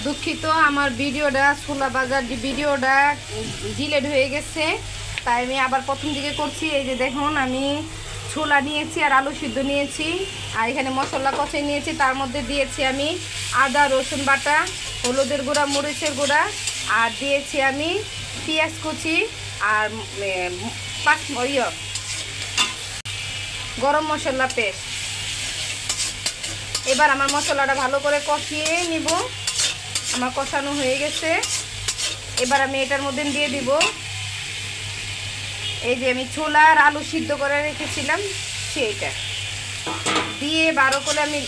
দুঃখিত, আমার ভিডিওটা ছোলা বাজার ভিডিওটা ডিলেট হয়ে গেছে, তাই আমি আবার প্রথম দিকে করছি। এই যে দেখুন, আমি ছোলা নিয়েছি আর আলু সিদ্ধ নিয়েছি, আর এখানে মশলা কষাই নিয়েছি। তার মধ্যে দিয়েছি আমি আদা রসুন বাটা, হলুদের গুঁড়া, মরিচের গুঁড়া, আর দিয়েছি আমি পেঁয়াজ কুচি আর গরম মশলা পেস্ট। এবার আমার মশলাটা ভালো করে কষিয়ে নিব। আমার কষানো হয়ে গেছে। এবার আমি এটার মধ্যে দিয়ে দিব এই যে আমি ছোলা আর আলু সিদ্ধ করে রেখেছিলাম সেইটা দিয়ে ভালো করে আমি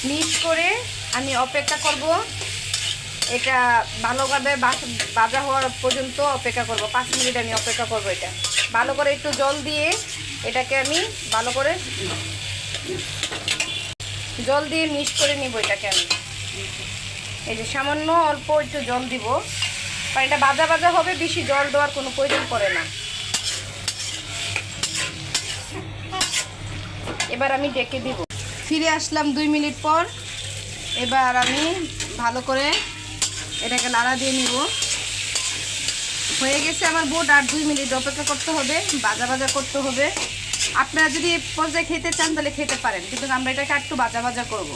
মিক্স করে আমি অপেক্ষা করব। এটা ভালোভাবে ভাজা হওয়ার পর্যন্ত অপেক্ষা করব। 5 মিনিট আমি অপেক্ষা করব। এটা ভালো করে একটু জল দিয়ে এটাকে আমি ভালো করে জল দিয়ে মিক্স করে নিব। এটাকে আমি এই যে সামান্য অল্প একটু জল দিব, কারণ এটা ভাজা ভাজা হবে, বেশি জল দেওয়ার কোনো প্রয়োজন পড়ে না। এবার আমি ডেকে দিব। ফিরে আসলাম 2 মিনিট পর। এবার আমি ভালো করে এটাকে নাড়া দিয়ে নিব। হয়ে গেছে আমার বোট। আর 2 মিনিট অপেক্ষা করতে হবে, ভাজা ভাজা করতে হবে। আপনারা যদি এই পর্যায়ে খেতে চান তাহলে খেতে পারেন, কিন্তু আমরা এটাকে একটু ভাজা ভাজা করব।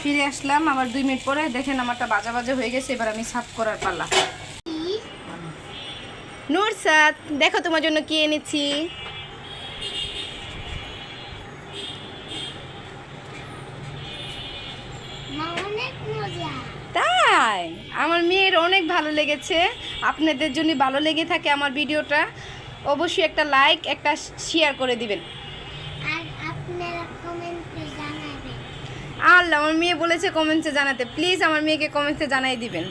ফিরে আসলাম আবার 2 মিনিট পরে। দেখেন আমারটা ভাজা ভাজা হয়ে গেছে। এবার আমি সার্ভ করার পালা। নুরসাত, দেখো তোমার জন্য কি এনেছি। তাই আমার মেয়ের অনেক ভালো লেগেছে। আপনাদের যদি ভালো লেগে থাকে আমার ভিডিওটা, অবশ্যই একটা লাইক, একটা শেয়ার করে দিবেন। আর আপনারা কমেন্টে জানাবেন। আল্লাহ, আমার মেয়ে বলেছে কমেন্টে জানাতে। প্লিজ আমার মেয়েকে কমেন্টে জানাই দিবেন।